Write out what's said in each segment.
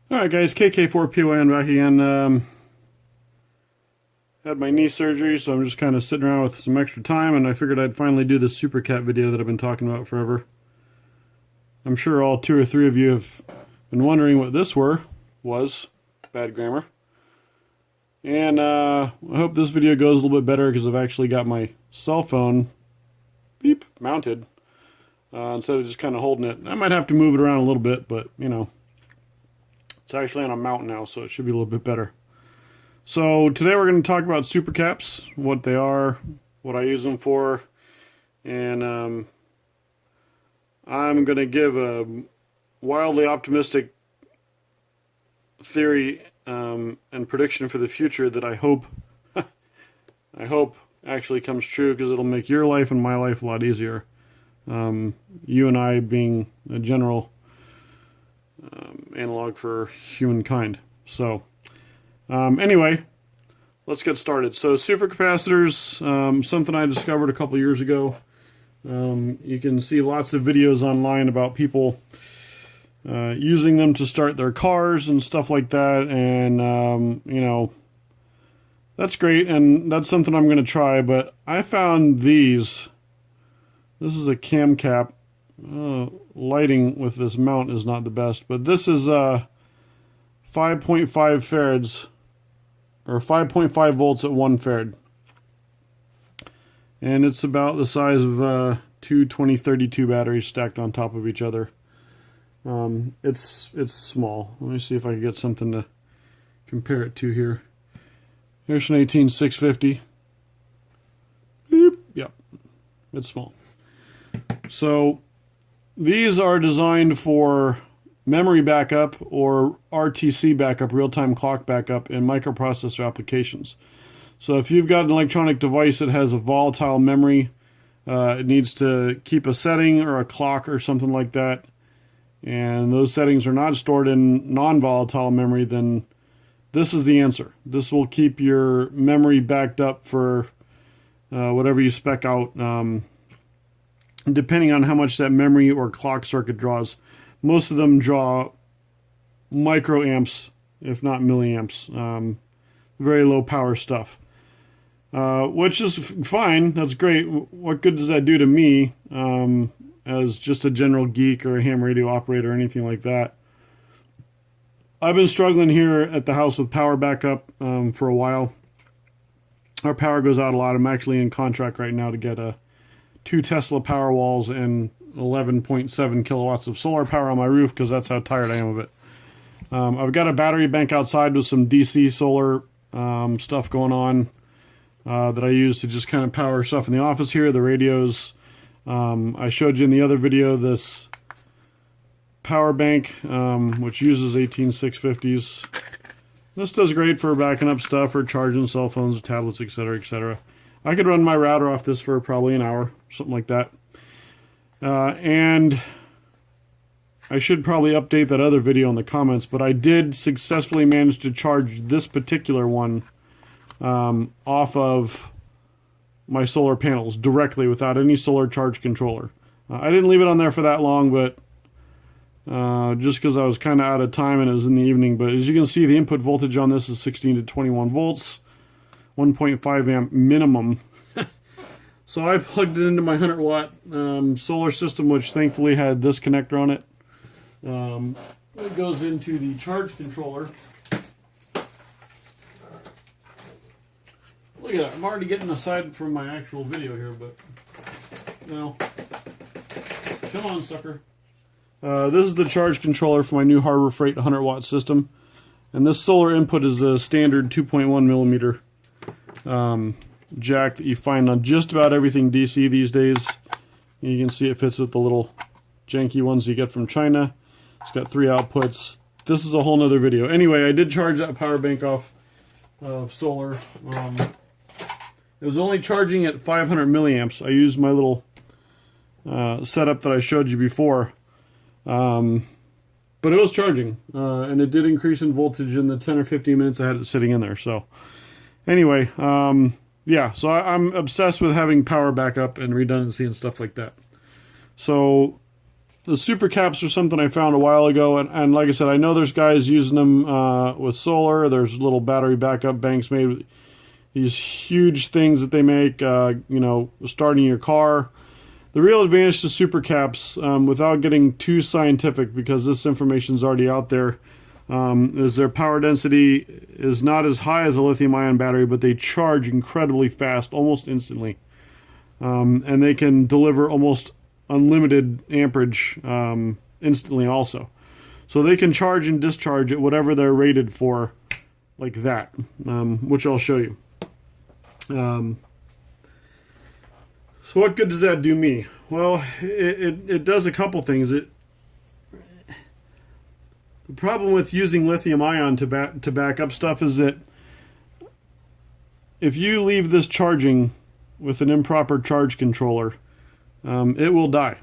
Alright guys, KK4PYN back again. Had my knee surgery, so I'm just kind of sitting around with some extra time, and I figured I'd finally do the supercap video that I've been talking about forever. I'm sure all 2 or 3 of you have been wondering what this was. Bad grammar. And I hope this video goes a little bit better because I've actually got my cell phone mounted instead of just kind of holding it. I might have to move it around a little bit, but you know, it's actually on a mount now, so it should be a little bit better. So today we're going to talk about supercaps, what they are, what I use them for, and I'm going to give a wildly optimistic theory and prediction for the future that I hope actually comes true, because it'll make your life and my life a lot easier. You and I being a general analog for humankind. So anyway, let's get started. So supercapacitors, something I discovered a couple years ago. You can see lots of videos online about people using them to start their cars and stuff like that, and you know, that's great, and that's something I'm going to try. But I found these. This is a cam cap. Lighting with this mount is not the best, but this is 5.5 farads, or 5.5 volts at 1 farad, and it's about the size of 2 2032 batteries stacked on top of each other. It's small. Let me see if I can get something to compare it to here. Here's an 18650. Yep, it's small. So these are designed for memory backup or RTC backup, real-time clock backup, in microprocessor applications. So if you've got an electronic device that has a volatile memory, it needs to keep a setting or a clock or something like that, and those settings are not stored in non-volatile memory, then this is the answer. This will keep your memory backed up for whatever you spec out, depending on how much that memory or clock circuit draws. Most of them draw microamps, if not milliamps. Very low power stuff, which is fine. That's great. What good does that do to me as just a general geek or a ham radio operator or anything like that? I've been struggling here at the house with power backup for a while. Our power goes out a lot. I'm actually in contract right now to get 2 Tesla power walls and 11.7 kilowatts of solar power on my roof, because that's how tired I am of it. I've got a battery bank outside with some DC solar stuff going on that I use to just kind of power stuff in the office here, the radios. I showed you in the other video this power bank, which uses 18650s. This does great for backing up stuff or charging cell phones, tablets, etc., etc. I could run my router off this for probably an hour, something like that. And I should probably update that other video in the comments, but I did successfully manage to charge this particular one off of my solar panels directly without any solar charge controller. I didn't leave it on there for that long, but just because I was kind of out of time and it was in the evening. But as you can see, the input voltage on this is 16 to 21 volts, 1.5 amp minimum. So I plugged it into my 100 watt solar system, which thankfully had this connector on it. It goes into the charge controller. Look at that, I'm already getting aside from my actual video here, but no. Come on, sucker. This is the charge controller for my new Harbor Freight 100 watt system. And this solar input is a standard 2.1 millimeter jack that you find on just about everything DC these days. And you can see it fits with the little janky ones you get from China. It's got 3 outputs. This is a whole nother video. Anyway, I did charge that power bank off of solar. It was only charging at 500 milliamps. I used my little setup that I showed you before. But it was charging, and it did increase in voltage in the 10 or 15 minutes I had it sitting in there. So anyway, yeah, so I'm obsessed with having power backup and redundancy and stuff like that. So The supercaps are something I found a while ago, and like I said, I know there's guys using them with solar. There's little battery backup banks made with these huge things that they make, you know, starting your car. The real advantage to supercaps, without getting too scientific, because this information is already out there, is their power density is not as high as a lithium-ion battery, but they charge incredibly fast, almost instantly. And they can deliver almost unlimited amperage instantly also. So they can charge and discharge at whatever they're rated for, like that, which I'll show you. So what good does that do me? Well, it does a couple things. The problem with using lithium ion to back up stuff is that if you leave this charging with an improper charge controller, it will die.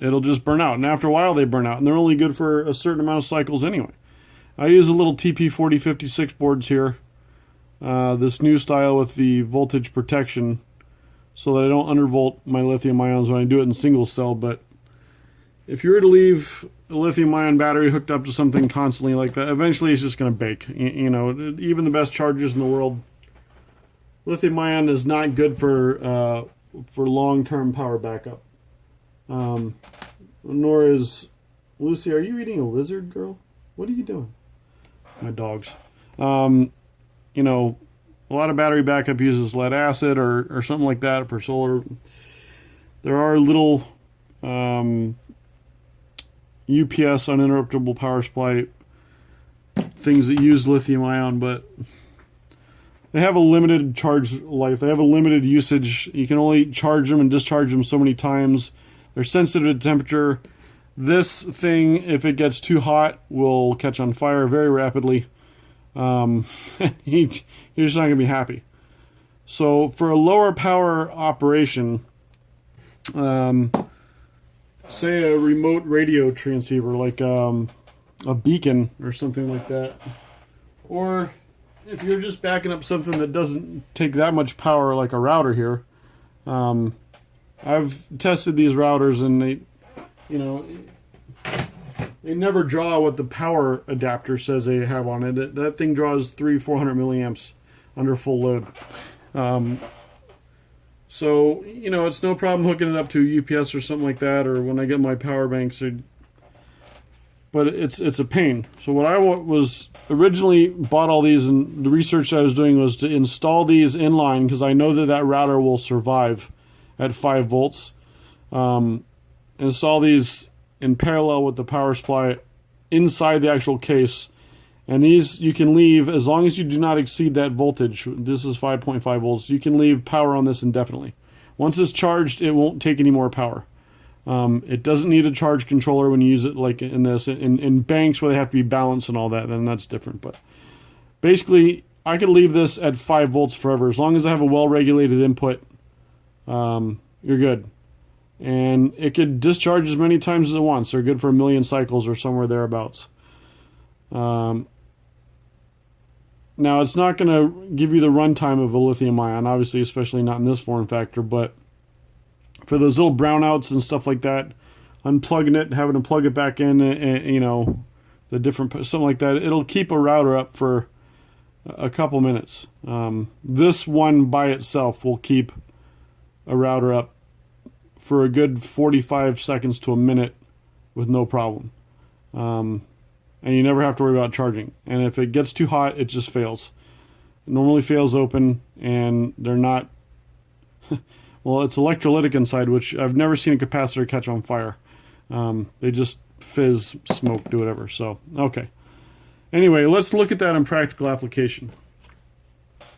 It'll just burn out, and after a while they burn out, and they're only good for a certain amount of cycles anyway. I use a little TP4056 boards here, this new style with the voltage protection, so that I don't undervolt my lithium ions when I do it in single cell. But if you were to leave a lithium ion battery hooked up to something constantly like that, eventually it's just going to bake. You know, even the best chargers in the world, lithium ion is not good for long-term power backup. Nor is Lucy. Are you eating a lizard, girl? What are you doing? My dogs. You know, a lot of battery backup uses lead acid or something like that for solar. There are little UPS, uninterruptible power supply things that use lithium ion, but they have a limited charge life. They have a limited usage. You can only charge them and discharge them so many times. They're sensitive to temperature. This thing, if it gets too hot, will catch on fire very rapidly. You're just not going to be happy. So for a lower power operation, say a remote radio transceiver, like a beacon or something like that, or if you're just backing up something that doesn't take that much power, like a router here, I've tested these routers and they, you know, they never draw what the power adapter says they have on it. That thing draws 300-400 milliamps under full load. So, you know, it's no problem hooking it up to a UPS or something like that, or when I get my power banks. But it's a pain. So what I was originally bought all these, and the research I was doing was to install these in line, because I know that router will survive at 5 volts. Install these in parallel with the power supply inside the actual case, and these you can leave as long as you do not exceed that voltage. This is 5.5 volts. You can leave power on this indefinitely. Once it's charged, it won't take any more power. It doesn't need a charge controller when you use it, like in this. In banks where they have to be balanced and all that, then that's different. But basically, I could leave this at 5 volts forever. As long as I have a well-regulated input, you're good. And it could discharge as many times as it wants. They're good for 1 million cycles or somewhere thereabouts. Now, it's not going to give you the runtime of a lithium ion, obviously, especially not in this form factor, but for those little brownouts and stuff like that, unplugging it, having to plug it back in, you know, the different, something like that, it'll keep a router up for a couple minutes. This one by itself will keep a router up for a good 45 seconds to a minute with no problem. And you never have to worry about charging. And if it gets too hot, it just fails. It normally fails open, and they're not... well, it's electrolytic inside, which I've never seen a capacitor catch on fire. They just fizz, smoke, do whatever. So, okay. Anyway, let's look at that in practical application.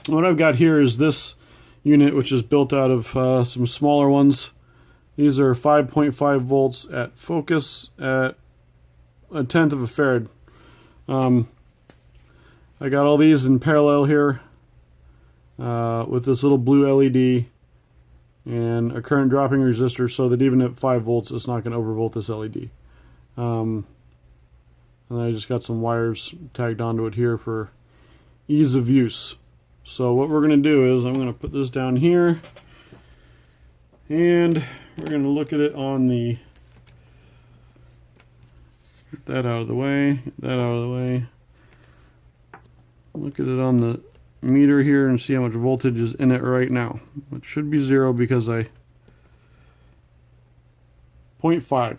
What I've got here is this unit, which is built out of some smaller ones. These are 5.5 volts at focus at 1/10 of a farad. I got all these in parallel here with this little blue LED and a current dropping resistor, so that even at 5 volts it's not going to overvolt this LED. And then I just got some wires tagged onto it here for ease of use. So what we're going to do is I'm going to put this down here, and we're going to look at it on the Get that out of the way. Get that out of the way. Look at it on the meter here and see how much voltage is in it right now. It should be 0 because I 0.5,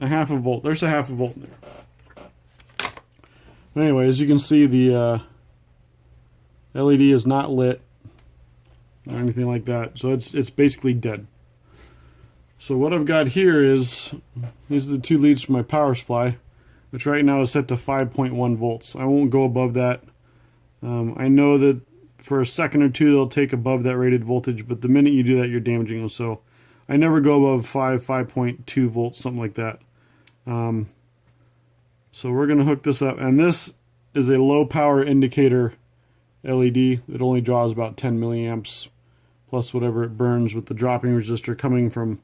a half a volt. There's a half a volt in there. Anyway, as you can see, the LED is not lit or anything like that, so it's basically dead. So what I've got here is, these are the 2 leads for my power supply, which right now is set to 5.1 volts. I won't go above that. I know that for a second or two they'll take above that rated voltage, but the minute you do that, you're damaging them. So I never go above 5.2 volts, something like that. So we're going to hook this up, and this is a low power indicator LED. It only draws about 10 milliamps plus whatever it burns, with the dropping resistor coming from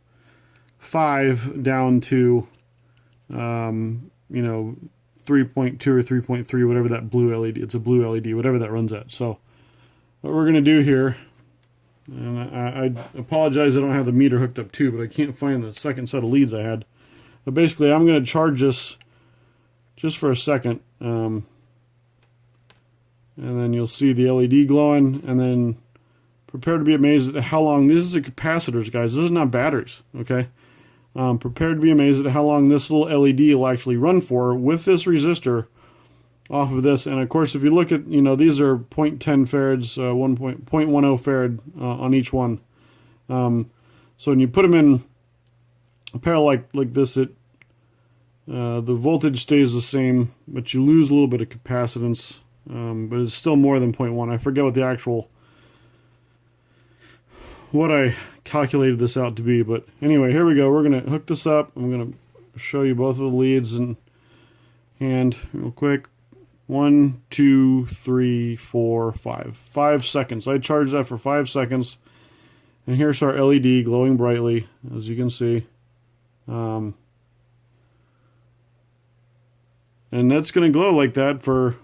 5 down to you know, 3.2 or 3.3, whatever that blue LED, it's a blue LED, whatever that runs at. So what we're going to do here, and I apologize I don't have the meter hooked up too, but I can't find the second set of leads I had. But basically I'm going to charge this just for a second, and then you'll see the LED glowing, and then prepare to be amazed at how long, this is a capacitors, guys, this is not batteries, okay? Prepared to be amazed at how long this little LED will actually run for with this resistor off of this. And of course, if you look at, you know, these are 0.10 farads, 0.10 farad on each one. So when you put them in a pair like this, the voltage stays the same, but you lose a little bit of capacitance. But it's still more than 0.1. I forget what the actual, what I calculated this out to be, but anyway, here we go. We're going to hook this up. I'm going to show you both of the leads in hand real quick. 1, 2, 3, 4, 5. 5 seconds. I charged that for 5 seconds, and here's our LED glowing brightly, as you can see. And that's going to glow like that for,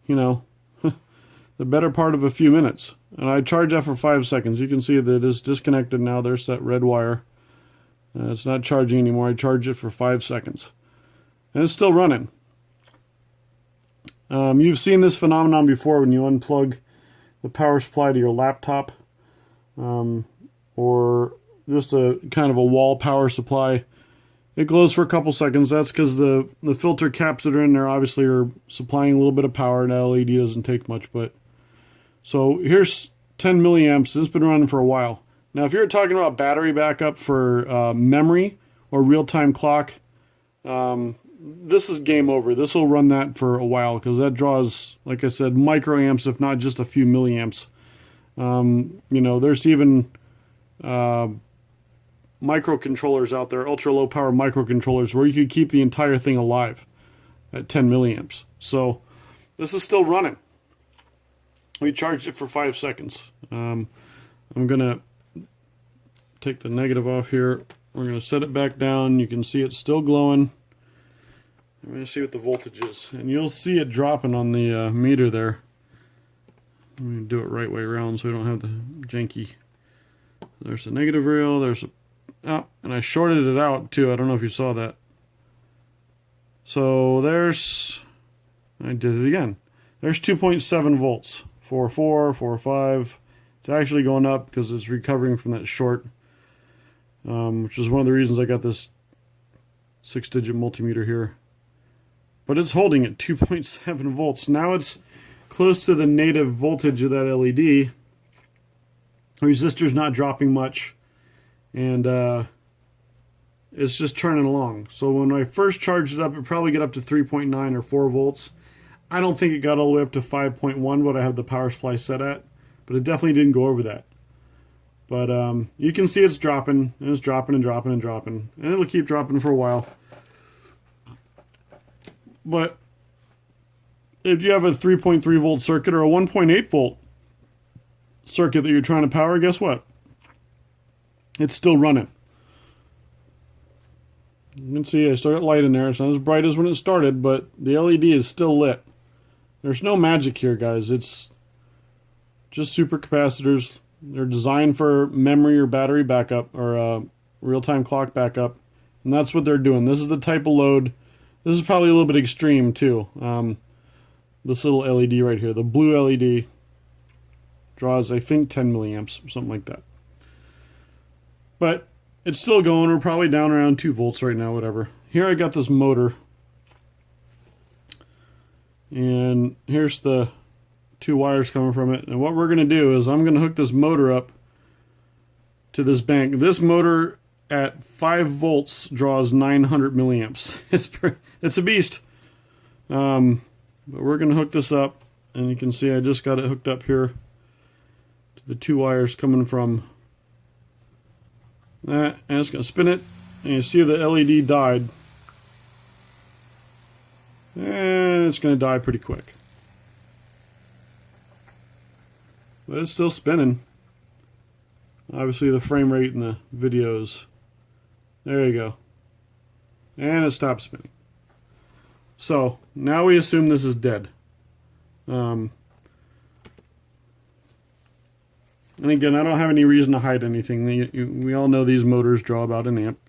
you know, the better part of a few minutes. And I charge that for 5 seconds. You can see that it is disconnected now. There's that red wire. It's not charging anymore. I charge it for 5 seconds. And it's still running. You've seen this phenomenon before when you unplug the power supply to your laptop, or just a kind of a wall power supply. It glows for a couple seconds. That's because the filter caps that are in there obviously are supplying a little bit of power, and LED doesn't take much. But so here's 10 milliamps. It's been running for a while. Now, if you're talking about battery backup for memory or real-time clock, this is game over. This will run that for a while because that draws, like I said, microamps, if not just a few milliamps. You know, there's even microcontrollers out there, ultra low power microcontrollers, where you could keep the entire thing alive at 10 milliamps. So this is still running. We charged it for 5 seconds. I'm gonna take the negative off here. We're gonna set it back down. You can see it's still glowing. I'm gonna see what the voltage is, and you'll see it dropping on the meter there. Let me do it right way around so we don't have the janky. There's the negative rail. There's a, oh, and I shorted it out too. I don't know if you saw that. So there's, I did it again. There's 2.7 volts. 4.4, 4.5. It's actually going up because it's recovering from that short, which is one of the reasons I got this 6-digit multimeter here. But it's holding at 2.7 volts. Now it's close to the native voltage of that LED. Resistor's not dropping much, and it's just churning along. So when I first charged it up, it probably got up to 3.9 or 4 volts. I don't think it got all the way up to 5.1, what I have the power supply set at, but it definitely didn't go over that. But you can see it's dropping, and it's dropping and dropping and dropping, and it'll keep dropping for a while. But if you have a 3.3 volt circuit or a 1.8 volt circuit that you're trying to power, guess what? It's still running. You can see I still got light in there. It's not as bright as when it started, but the LED is still lit. There's no magic here, guys. It's just supercapacitors. They're designed for memory or battery backup or real-time clock backup, And that's what they're doing. This is the type of load. This is probably a little bit extreme too. This little LED right here, the blue LED, draws, I think, 10 milliamps, something like that. But it's still going. We're probably down around 2 volts right now, whatever. Here I got this motor. And here's the 2 wires coming from it. And what we're going to do is I'm going to hook this motor up to this bank. This motor at 5 volts draws 900 milliamps. It's a beast. But we're going to hook this up. And you can see I just got it hooked up here to the 2 wires coming from that. And it's going to spin it. And you see the LED died. And it's going to die pretty quick. But it's still spinning. Obviously the frame rate in the videos. There you go. And it stopped spinning. So now we assume this is dead. And again, I don't have any reason to hide anything. We all know these motors draw about an amp.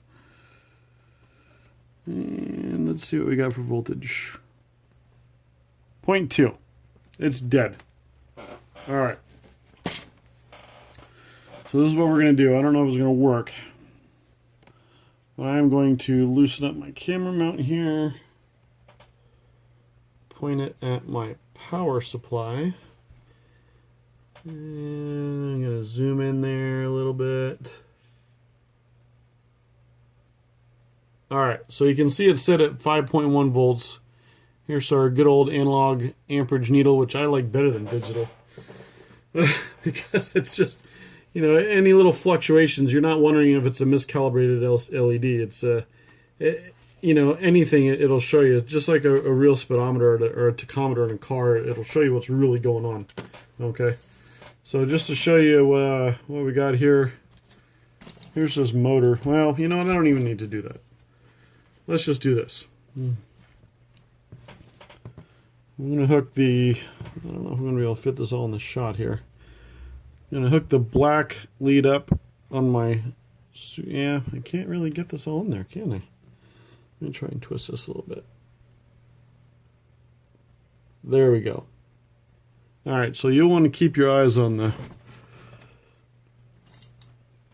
And let's see what we got for voltage. 0.2. It's dead. Alright. So this is what we're going to do. I don't know if it's going to work. But I'm going to loosen up my camera mount here. Point it at my power supply. And I'm going to zoom in there a little bit. Alright, so you can see it's set at 5.1 volts. Here's our good old analog amperage needle, which I like better than digital. Because it's just, you know, any little fluctuations, you're not wondering if it's a miscalibrated LED. It's, you know, anything, it'll show you. Just like a real speedometer or a tachometer in a car, it'll show you what's really going on. Okay, so just to show you what we got here, here's this motor. Well, you know what, I don't even need to do that. Let's just do this. I'm going to hook the, I don't know if I'm going to be able to fit this all in the shot here. I'm going to hook the black lead up on my, yeah, I can't really get this all in there, can I? Let me try and twist this a little bit. There we go. Alright, so you'll want to keep your eyes on the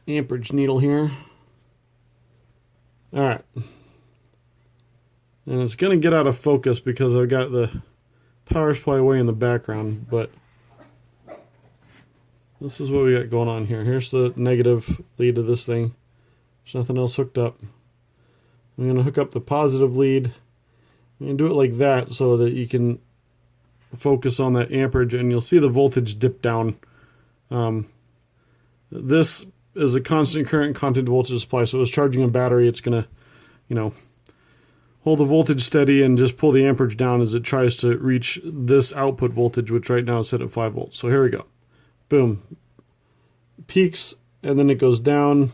amperage needle here. Alright. And it's going to get out of focus because I've got the power supply way in the background, but this is what we got going on here. Here's the negative lead of this thing. There's nothing else hooked up. I'm going to hook up the positive lead and do it like that so that you can focus on that amperage and you'll see the voltage dip down. This is a constant current content voltage supply, so it's charging a battery. It's going to, you know, hold the voltage steady and just pull the amperage down as it tries to reach this output voltage, which right now is set at 5 volts. So here we go. Boom. Peaks, and then it goes down.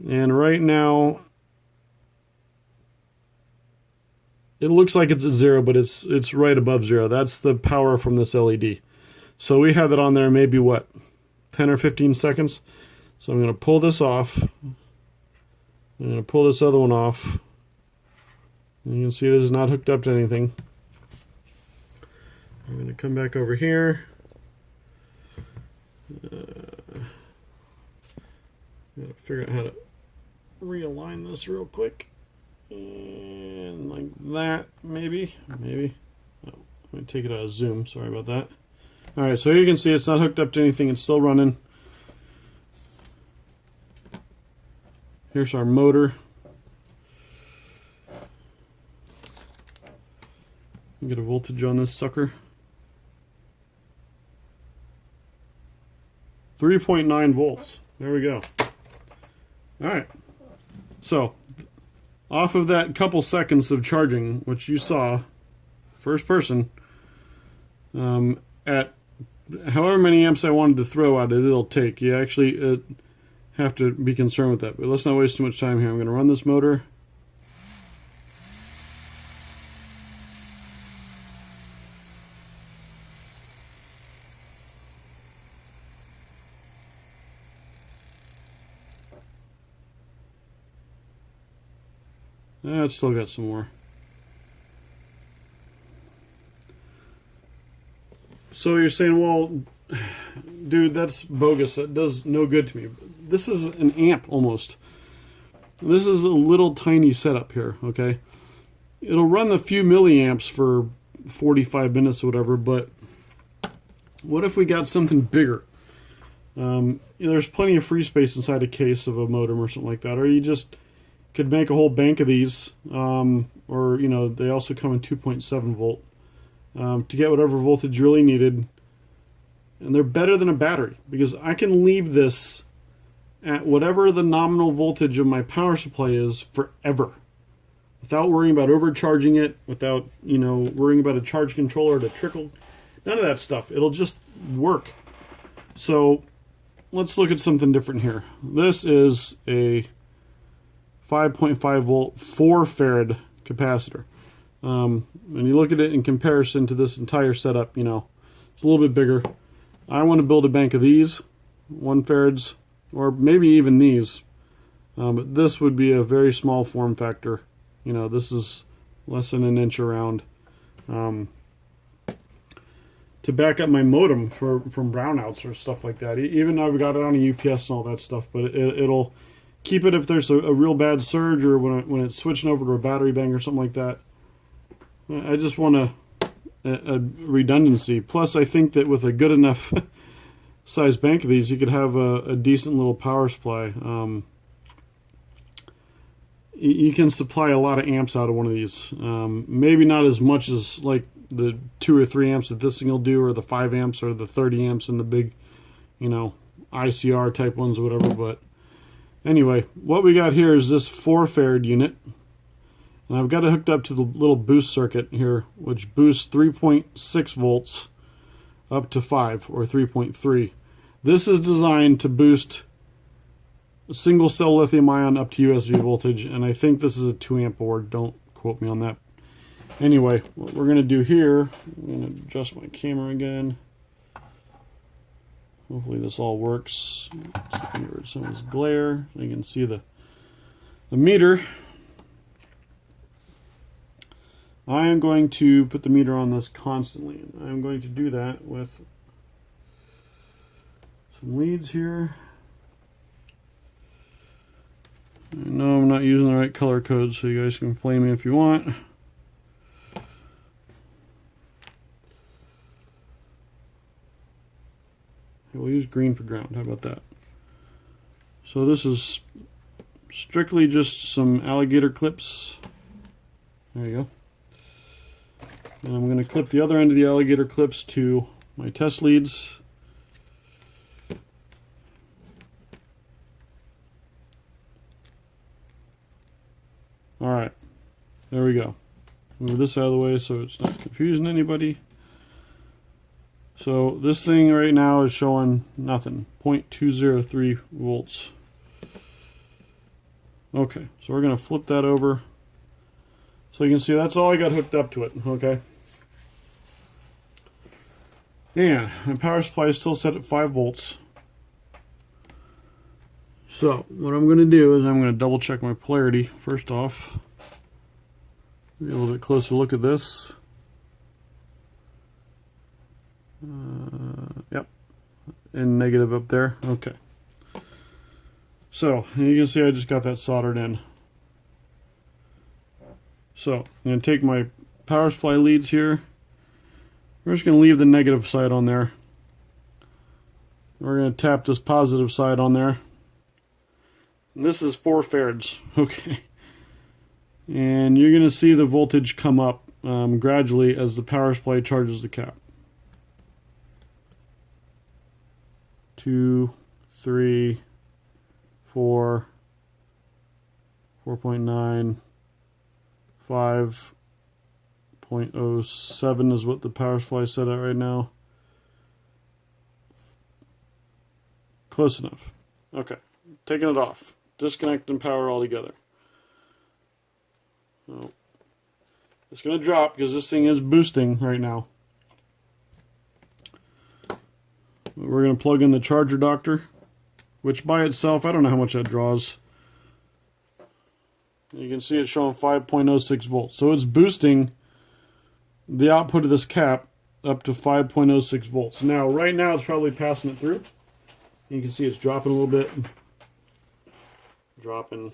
And right now, it looks like it's at 0, but it's right above 0. That's the power from this LED. So we have it on there maybe, what, 10 or 15 seconds? So I'm going to pull this off. I'm going to pull this other one off. And you can see this is not hooked up to anything. I'm going to come back over here. I'm going to figure out how to realign this real quick. And like that, maybe. Oh, I'm going to take it out of zoom. Sorry about that. Alright, so you can see it's not hooked up to anything. It's still running. Here's our motor. Get a voltage on this sucker. 3.9 volts. There we go. Alright. So, off of that couple seconds of charging, which you saw, first person, at however many amps I wanted to throw at it, it'll take. You actually have to be concerned with that. But let's not waste too much time here. I'm going to run this motor. It's still got some more. So you're saying, well, dude, that's bogus. That does no good to me. This is an amp almost. This is a little tiny setup here, okay? It'll run a few milliamps for 45 minutes or whatever, but what if we got something bigger? There's plenty of free space inside a case of a modem or something like that, or you just could make a whole bank of these, or they also come in 2.7 volt to get whatever voltage you really needed, and they're better than a battery because I can leave this at whatever the nominal voltage of my power supply is forever, without worrying about overcharging it, without worrying about a charge controller to trickle, none of that stuff. It'll just work. So let's look at something different here. This is a 5.5 volt 4 farad capacitor. When you look at it in comparison to this entire setup, it's a little bit bigger. I want to build a bank of these 1 farads, or maybe even these, but this would be a very small form factor. This is less than an inch around, to back up my modem from brownouts or stuff like that. Even though I've got it on a UPS and all that stuff, but it'll keep it if there's a real bad surge, or when it's switching over to a battery bank or something like that. I just want a redundancy. Plus, I think that with a good enough size bank of these, you could have a decent little power supply. You can supply a lot of amps out of one of these. Maybe not as much as like the 2 or 3 amps that this thing will do, or the 5 amps or the 30 amps and the big, ICR type ones or whatever. But anyway, what we got here is this 4 farad unit. And I've got it hooked up to the little boost circuit here, which boosts 3.6 volts up to 5, or 3.3. This is designed to boost a single cell lithium ion up to USB voltage, and I think this is a 2 amp board. Don't quote me on that. Anyway, what we're going to do here, I'm going to adjust my camera again. Hopefully this all works. Let's get rid of some of this glare so you can see the meter. I am going to put the meter on this constantly, and I'm going to do that with some leads here. I know I'm not using the right color code, so you guys can flame me if you want. Okay, we'll use green for ground. How about that? So this is strictly just some alligator clips. There you go. And I'm going to clip the other end of the alligator clips to my test leads. Alright, there we go. Move this out of the way so it's not confusing anybody. So this thing right now is showing nothing, 0.203 volts. Okay, so we're going to flip that over. So you can see that's all I got hooked up to it, okay? And my power supply is still set at 5 volts. So what I'm going to do is I'm going to double check my polarity first off. Get a little bit closer look at this. Yep, and negative up there. Okay. So you can see I just got that soldered in. So I'm going to take my power supply leads here. We're just going to leave the negative side on there. We're going to tap this positive side on there. And this is 4 farads. Okay. And you're going to see the voltage come up gradually as the power supply charges the cap. 2, 3, 4, 4.9, 5.07 is what the power supply is set at right now. Close enough. Okay, taking it off. Disconnecting power altogether. Oh. It's going to drop because this thing is boosting right now. We're going to plug in the charger doctor, which by itself, I don't know how much that draws. You can see it's showing 5.06 volts. So it's boosting the output of this cap up to 5.06 volts. Now, right now it's probably passing it through. You can see it's dropping a little bit. Dropping.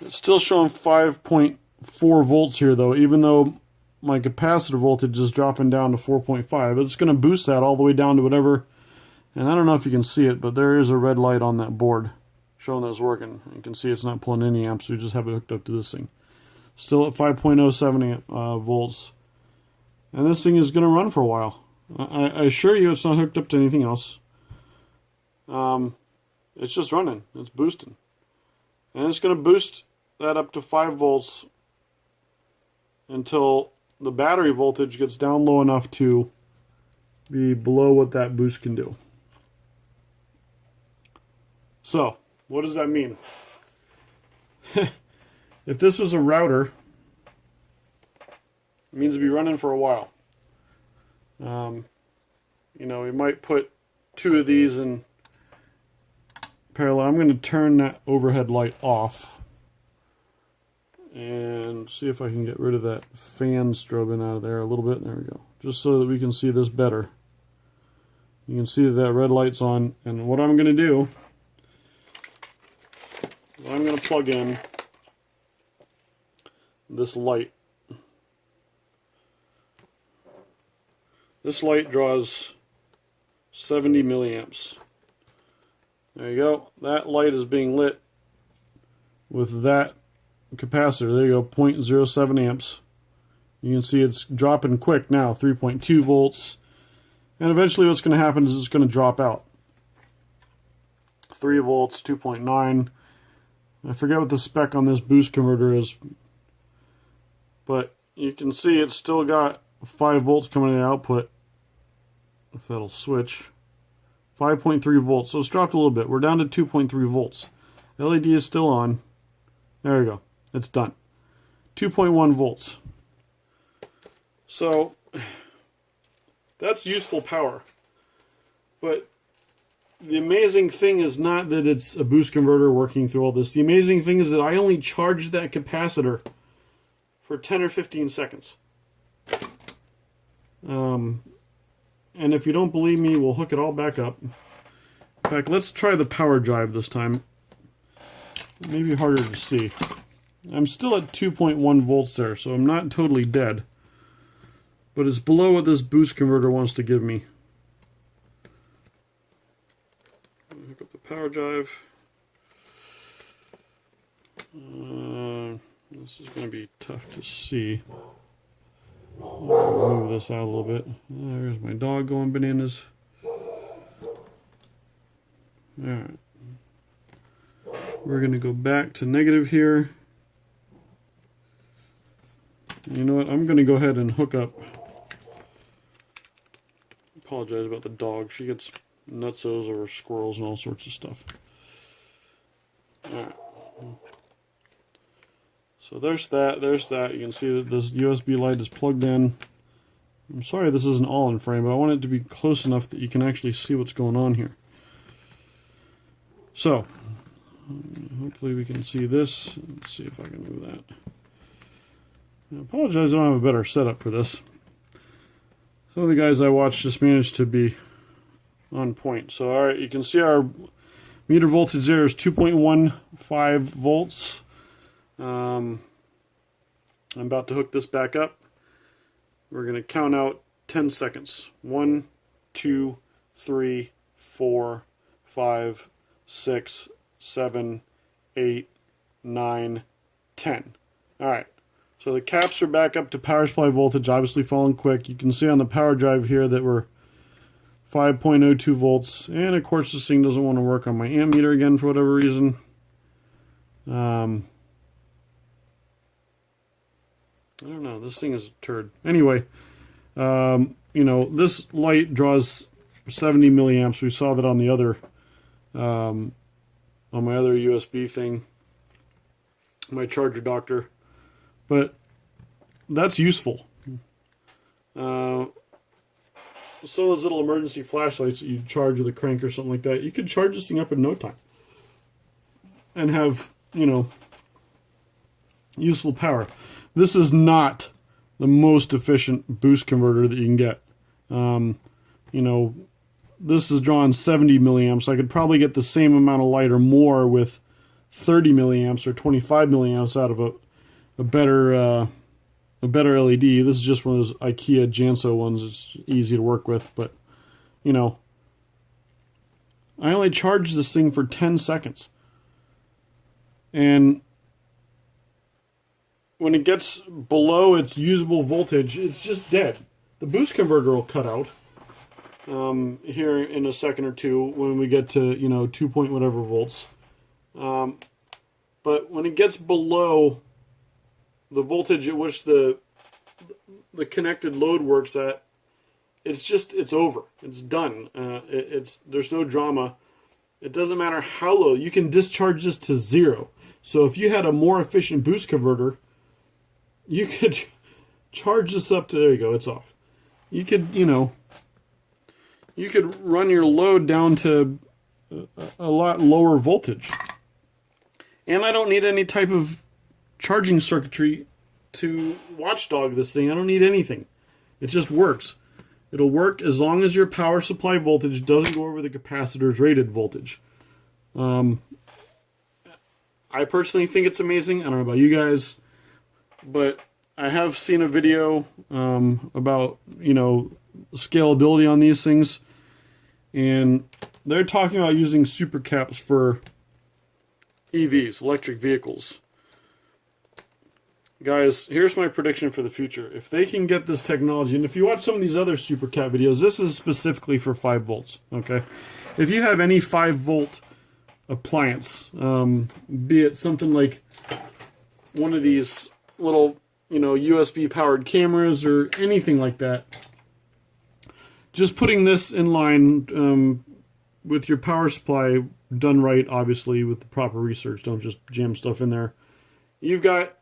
It's still showing 5.4 volts here though, even though my capacitor voltage is dropping down to 4.5. It's going to boost that all the way down to whatever. And I don't know if you can see it, but there is a red light on that board showing that it's working. You can see it's not pulling any amps. We just have it hooked up to this thing. Still at 5.07 volts. And this thing is going to run for a while. I assure you it's not hooked up to anything else. It's just running. It's boosting. And it's going to boost that up to 5 volts until the battery voltage gets down low enough to be below what that boost can do. So, what does that mean? If this was a router, it means it'd be running for a while. You know, we might put 2 of these in parallel. I'm going to turn that overhead light off and see if I can get rid of that fan strobing out of there a little bit. There we go. Just so that we can see this better. You can see that red light's on, and what I'm going to do is I'm going to plug in this light. This light draws 70 milliamps. There you go. That light is being lit with that capacitor. There you go, 0.07 amps. You can see it's dropping quick now, 3.2 volts. And eventually what's going to happen is it's going to drop out. 3 volts, 2.9. I forget what the spec on this boost converter is. But you can see it's still got 5 volts coming in the output. If that'll switch. 5.3 volts. So it's dropped a little bit. We're down to 2.3 volts. LED is still on. There we go. It's done. 2.1 volts. So that's useful power. But the amazing thing is not that it's a boost converter working through all this. The amazing thing is that I only charged that capacitor for 10 or 15 seconds. And if you don't believe me, we'll hook it all back up. In fact, let's try the power drive this time. Maybe harder to see. I'm still at 2.1 volts there, so I'm not totally dead. But it's below what this boost converter wants to give me. Hook up the power drive. This is going to be tough to see. I'll move this out a little bit. There's my dog going bananas. Alright. We're going to go back to negative here. You know what? I'm going to go ahead and hook up. Apologize about the dog. She gets nutsos over squirrels and all sorts of stuff. Alright. So there's that, there's that. You can see that this USB light is plugged in. I'm sorry this isn't all in frame, but I want it to be close enough that you can actually see what's going on here. So, hopefully we can see this. Let's see if I can move that. I apologize, I don't have a better setup for this. Some of the guys I watched just managed to be on point. So, alright, you can see our meter voltage there is 2.15 volts. I'm about to hook this back up. We're going to count out 10 seconds. 1, 2, 3, 4, 5, 6, 7, 8, 9, 10. Alright, so the caps are back up to power supply voltage, obviously falling quick. You can see on the power drive here that we're 5.02 volts. And of course this thing doesn't want to work on my amp meter again for whatever reason. I don't know, this thing is a turd. Anyway, you know, this light draws 70 milliamps. We saw that on the other, on my other USB thing, my charger doctor. But that's useful. Some of those little emergency flashlights that you charge with a crank or something like that, you could charge this thing up in no time. And have you know, useful power. This is not the most efficient boost converter that you can get. You know, this is drawing 70 milliamps. I could probably get the same amount of light or more with 30 milliamps or 25 milliamps out of a better LED. This is just one of those IKEA Janso ones. It's easy to work with, but you know, I only charged this thing for 10 seconds. And when it gets below its usable voltage, it's just dead. The boost converter will cut out here in a second or two when we get to, you know, 2 point whatever volts. But when it gets below the voltage at which the connected load works at, it's over. It's done. There's no drama. It doesn't matter how low. You can discharge this to 0. So if you had a more efficient boost converter, you could charge this up to, there you go, it's off. You could, you know, you could run your load down to a lot lower voltage. And I don't need any type of charging circuitry to watchdog this thing. I don't need anything. It just works. It'll work as long as your power supply voltage doesn't go over the capacitor's rated voltage. I personally think it's amazing. I don't know about you guys, but I have seen a video about, you know, scalability on these things, and they're talking about using supercaps for EVs, electric vehicles. Guys, here's my prediction for the future. If they can get this technology, and if you watch some of these other supercap videos, this is specifically for 5 volts, okay? If you have any 5-volt appliance, be it something like one of these little, you know, USB-powered cameras or anything like that, just putting this in line with your power supply done right, obviously, with the proper research, don't just jam stuff in there. You've got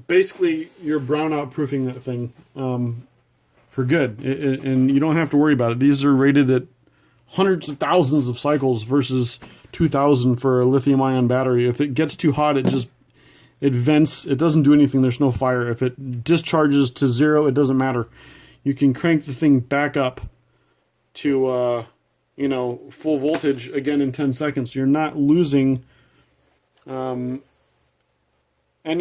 basically you're brownout proofing that thing for good, and you don't have to worry about it. These are rated at hundreds of thousands of cycles versus 2,000 for a lithium-ion battery. If it gets too hot, it vents. It doesn't do anything. There's no fire. If it discharges to 0, it doesn't matter. You can crank the thing back up to you know, full voltage again in 10 seconds. You're not losing any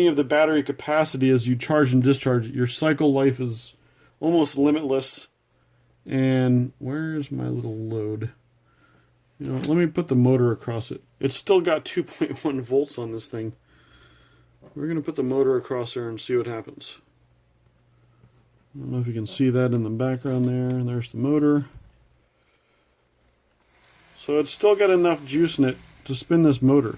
of the battery capacity as you charge and discharge it. Your cycle life is almost limitless. And where's my little load? You know, let me put the motor across it. It's still got 2.1 volts on this thing. We're going to put the motor across there and see what happens. I don't know if you can see that in the background there. There's the motor. So it's still got enough juice in it to spin this motor.